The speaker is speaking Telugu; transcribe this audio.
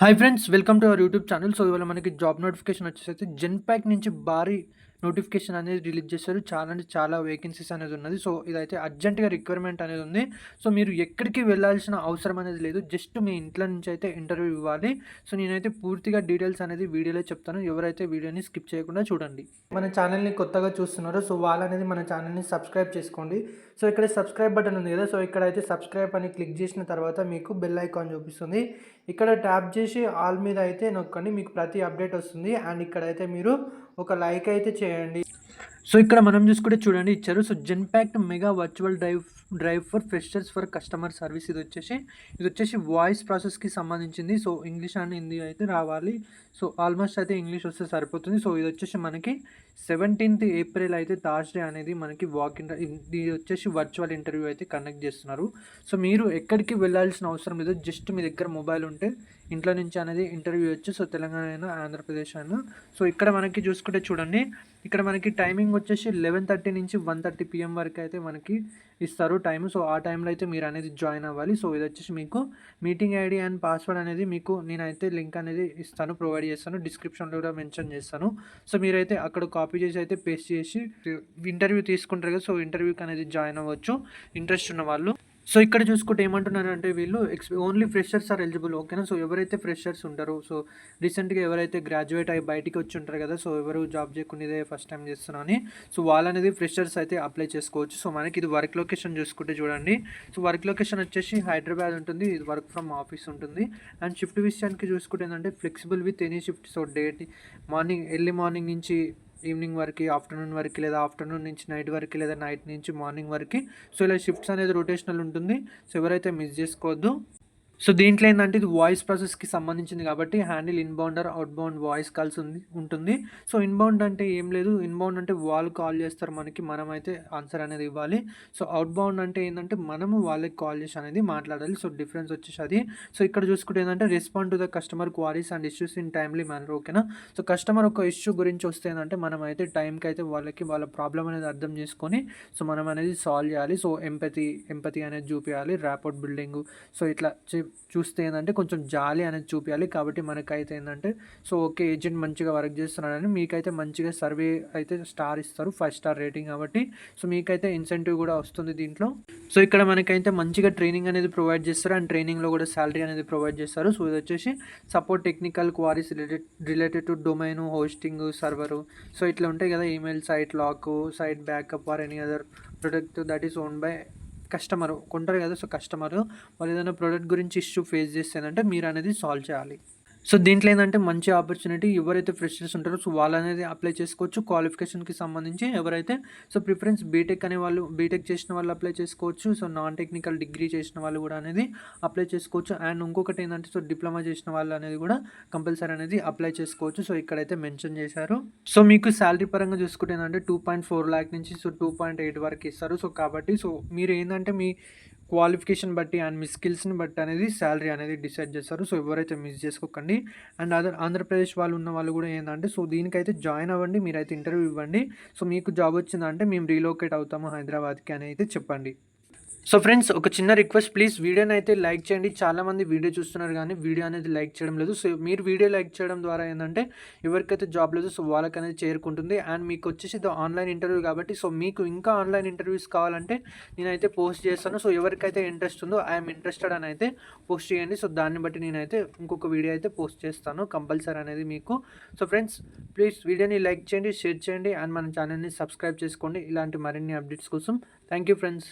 Hi friends, welcome to our YouTube channel. So ఇవాళ మనకి జాబ్ నోటిఫికేషన్ వచ్చేసి జెన్‌పాక్ నుంచి భారీ నోటిఫికేషన్ అనేది రిలీజ్ చేశారు. చాలా అంటే చాలా వేకెన్సీస్ అనేది ఉన్నది. సో ఇదైతే అర్జెంట్‌గా రిక్వైర్మెంట్ అనేది ఉంది. సో మీరు ఎక్కడికి వెళ్ళాల్సిన అవసరం అనేది లేదు. జస్ట్ మీ ఇంట్లో నుంచి అయితే ఇంటర్వ్యూ ఇవ్వాలి. సో నేనైతే పూర్తిగా డీటెయిల్స్ అనేది వీడియోలో చెప్తాను. ఎవరైతే వీడియోని స్కిప్ చేయకుండా చూడండి. మన ఛానల్‌ని కొత్తగా చూస్తున్నారో సో వాళ్ళనేది మన ఛానల్‌ని సబ్స్క్రైబ్ చేసుకోండి. సో ఇక్కడ సబ్స్క్రైబ్ బటన్ ఉంది కదా! సో ఇక్కడైతే సబ్స్క్రైబ్ అని క్లిక్ చేసిన తర్వాత మీకు బెల్ ఐకాన్ చూపిస్తుంది. ఇక్కడ ట్యాప్ చేసి ఆల్ మీద అయితే నొక్కండి. మీకు ప్రతి అప్డేట్ వస్తుంది. అండ్ ఇక్కడైతే మీరు ఒక లైక్ అయితే చేయండి. సో ఇక్కడ మనం చూసుకుంటే చూడండి ఇచ్చారు. So Genpact mega virtual drive for freshers for customer service ఇది వచ్చేసి వాయిస్ ప్రాసెస్‌కి సంబంధించింది. సో ఇంగ్లీష్ అండ్ హిందీ అయితే రావాలి. సో ఆల్మోస్ట్ అయితే ఇంగ్లీష్ వస్తే సరిపోతుంది. సో ఇది వచ్చేసి మనకి 17th ఏప్రిల్ అయితే థర్స్‌డే అనేది మనకి ఇది వచ్చేసి వర్చువల్ ఇంటర్వ్యూ అయితే కండక్ట్ చేస్తున్నారు. సో మీరు ఎక్కడికి వెళ్ళాల్సిన అవసరం లేదు. జస్ట్ మీ దగ్గర మొబైల్ ఉంటే ఇంట్లో నుంచి అనేది ఇంటర్వ్యూ ఇవ్వచ్చు. సో తెలంగాణ అయినా ఆంధ్రప్రదేశ్ అయినా. సో ఇక్కడ మనకి చూసుకుంటే చూడండి, ఇక్కడ మనకి టైమింగ్ వచ్చేసి 11:30 నుంచి 1:30 PM వరకు అయితే మనకి ఇస్తారు టైము. సో ఆ టైంలో అయితే మీరు అనేది జాయిన్ అవ్వాలి. సో ఇది వచ్చేసి మీకు మీటింగ్ ఐడి అండ్ పాస్వర్డ్ అనేది మీకు నేనైతే లింక్ అనేది ఇస్తాను, ప్రొవైడ్ చేస్తాను. డిస్క్రిప్షన్లో కూడా మెన్షన్ చేస్తాను. సో మీరైతే అక్కడ కాపీ చేసి అయితే పేస్ట్ చేసి ఇంటర్వ్యూ తీసుకుంటారు కదా! సో ఇంటర్వ్యూకి అనేది జాయిన్ అవ్వచ్చు ఇంట్రెస్ట్ ఉన్న వాళ్ళు. సో ఇక్కడ చూసుకుంటే ఏమంటున్నారంటే వీళ్ళు ఓన్లీ ఫ్రెషర్స్ ఆర్ ఎలిజిబుల్, ఓకేనా. సో ఎవరైతే ఫ్రెషర్స్ ఉంటారో, సో రీసెంట్గా ఎవరైతే గ్రాడ్యుయేట్ అయ్యి బయటికి వచ్చి ఉంటారు కదా, సో ఎవరు జాబ్ చేయకుండా ఇదే ఫస్ట్ టైం చేస్తున్నా అని, సో వాళ్ళనేది ఫ్రెషర్స్ అయితే అప్లై చేసుకోవచ్చు. సో మనకి ఇది వర్క్ లొకేషన్ చూసుకుంటే చూడండి. సో వర్క్ లొకేషన్ వచ్చేసి హైదరాబాద్ ఉంటుంది. ఇది వర్క్ ఫ్రమ్ ఆఫీస్ ఉంటుంది. అండ్ షిఫ్ట్ విషయానికి చూసుకుంటే ఏంటంటే flexible with any shift. So early morning నుంచి ఈవినింగ్ వరకు, ఆఫ్టర్నూన్ వరకు, లేదా ఆఫ్టర్నూన్ నుంచి నైట్ వరకు, లేదా నైట్ నుంచి మార్నింగ్ వరకు. సో ఇలా షిఫ్ట్స్ అనేది రొటేషనల్ ఉంటుంది. సో ఎవరైతే మిస్ చేసుకోవద్దు. సో దీంట్లో ఏంటంటే ఇది వాయిస్ ప్రాసెస్కి సంబంధించింది కాబట్టి handle inbound or outbound voice calls ఉంటుంది. సో ఇన్బౌండ్ అంటే ఏం లేదు. ఇన్బౌండ్ అంటే వాళ్ళు కాల్ చేస్తారు మనకి, మనమైతే ఆన్సర్ అనేది ఇవ్వాలి. సో అవుట్బౌండ్ అంటే ఏంటంటే మనము వాళ్ళకి కాల్ చేసి అనేది మాట్లాడాలి. సో డిఫరెన్స్ వచ్చేసి అది. సో ఇక్కడ చూసుకుంటే ఏంటంటే respond to the customer queries and issues in timely manner, ఓకేనా. సో కస్టమర్ ఒక ఇష్యూ గురించి వస్తే ఏంటంటే మనమైతే టైంకి అయితే వాళ్ళ ప్రాబ్లం అనేది అర్థం చేసుకొని సో మనం అనేది సాల్వ్ చేయాలి. సో ఎంపతి అనేది చూపించాలి, ర్యాపోర్ట్ బిల్డింగ్. సో ఇట్లా చూస్తే ఏంటంటే కొంచెం జాలి అనేది చూపించాలి. కాబట్టి మనకైతే ఏంటంటే సో ఓకే, ఏజెంట్ మంచిగా వర్క్ చేస్తున్నాడని మీకైతే మంచిగా సర్వే అయితే స్టార్ ఇస్తారు, 5 స్టార్ రేటింగ్ కాబట్టి. సో మీకైతే ఇన్సెంటివ్ కూడా వస్తుంది దీంట్లో. సో ఇక్కడ మనకైతే మంచిగా ట్రైనింగ్ అనేది ప్రొవైడ్ చేస్తారు. అండ్ ట్రైనింగ్లో కూడా శాలరీ అనేది ప్రొవైడ్ చేస్తారు. సో ఇది వచ్చేసి support technical queries related to domain, hosting, server. So ఇట్లా ఉంటాయి కదా, email, site lock, site backup or any other product that is own by customer కొంటారు కదా. సో కస్టమర్ వాళ్ళు ఏదైనా ప్రోడక్ట్ గురించి ఇష్యూ ఫేస్ చేస్తేనంటే మీరు అనేది సాల్వ్ చేయాలి. సో దీంట్లో ఏంటంటే మంచి ఆపర్చునిటీ. ఎవరైతే ఫ్రెషర్స్ ఉంటారో సో వాళ్ళు అనేది అప్లై చేసుకోవచ్చు. క్వాలిఫికేషన్కి సంబంధించి ఎవరైతే సో ప్రిఫరెన్స్ బీటెక్ అనే వాళ్ళు, బీటెక్ చేసిన వాళ్ళు అప్లై చేసుకోవచ్చు. సో నాన్ టెక్నికల్ డిగ్రీ చేసిన వాళ్ళు కూడా అనేది అప్లై చేసుకోవచ్చు. అండ్ ఇంకొకటి ఏంటంటే సో డిప్లొమా చేసిన వాళ్ళు అనేది కూడా కంపల్సరీ అనేది అప్లై చేసుకోవచ్చు. సో ఇక్కడైతే మెన్షన్ చేశారు. సో మీకు శాలరీ పరంగా చూసుకుంటే ఏంటంటే 2.4 lakh నుంచి సో 2.8 వరకు ఇస్తారు. సో కాబట్టి సో మీరు ఏంటంటే మీ క్వాలిఫికేషన్ బట్టి అండ్ మీ స్కిల్స్ని బట్టి అనేది శాలరీ అనేది డిసైడ్ చేస్తారు. సో ఎవరైతే మిస్ చేసుకోకండి. అండ్ ఆంధ్రప్రదేశ్ వాళ్ళు ఉన్న వాళ్ళు కూడా ఏంటంటే సో దీనికైతే జాయిన్ అవ్వండి, మీరైతే ఇంటర్వ్యూ ఇవ్వండి. సో మీకు జాబ్ వచ్చిందంటే మేము రీలోకేట్ అవుతాము హైదరాబాద్కి అని అయితే చెప్పండి. సో ఫ్రెండ్స్, ఒక చిన్న రిక్వెస్ట్, ప్లీజ్ వీడియోని అయితే లైక్ చేయండి. చాలామంది వీడియో చూస్తున్నారు కానీ వీడియో అనేది లైక్ చేయడం లేదు. సో మీరు వీడియో లైక్ చేయడం ద్వారా ఏంటంటే ఎవరికైతే జాబ్ లేదు సో వాళ్ళకి అనేది చేరుకుంటుంది. అండ్ మీకు వచ్చేసి ఇది ఆన్లైన్ ఇంటర్వ్యూ కాబట్టి సో మీకు ఇంకా ఆన్లైన్ ఇంటర్వ్యూస్ కావాలంటే నేనైతే పోస్ట్ చేస్తాను. సో ఎవరికైతే ఇంట్రెస్ట్ ఉందో ఐఎమ్ ఇంట్రెస్టెడ్ అని అయితే పోస్ట్ చేయండి. సో దాన్ని బట్టి నేనైతే ఇంకొక వీడియో అయితే పోస్ట్ చేస్తాను కంపల్సరీ అనేది మీకు. సో ఫ్రెండ్స్, ప్లీజ్ వీడియోని లైక్ చేయండి, షేర్ చేయండి అండ్ మన ఛానల్ని సబ్స్క్రైబ్ చేసుకోండి ఇలాంటి మరిన్ని అప్డేట్స్ కోసం. Thank you friends.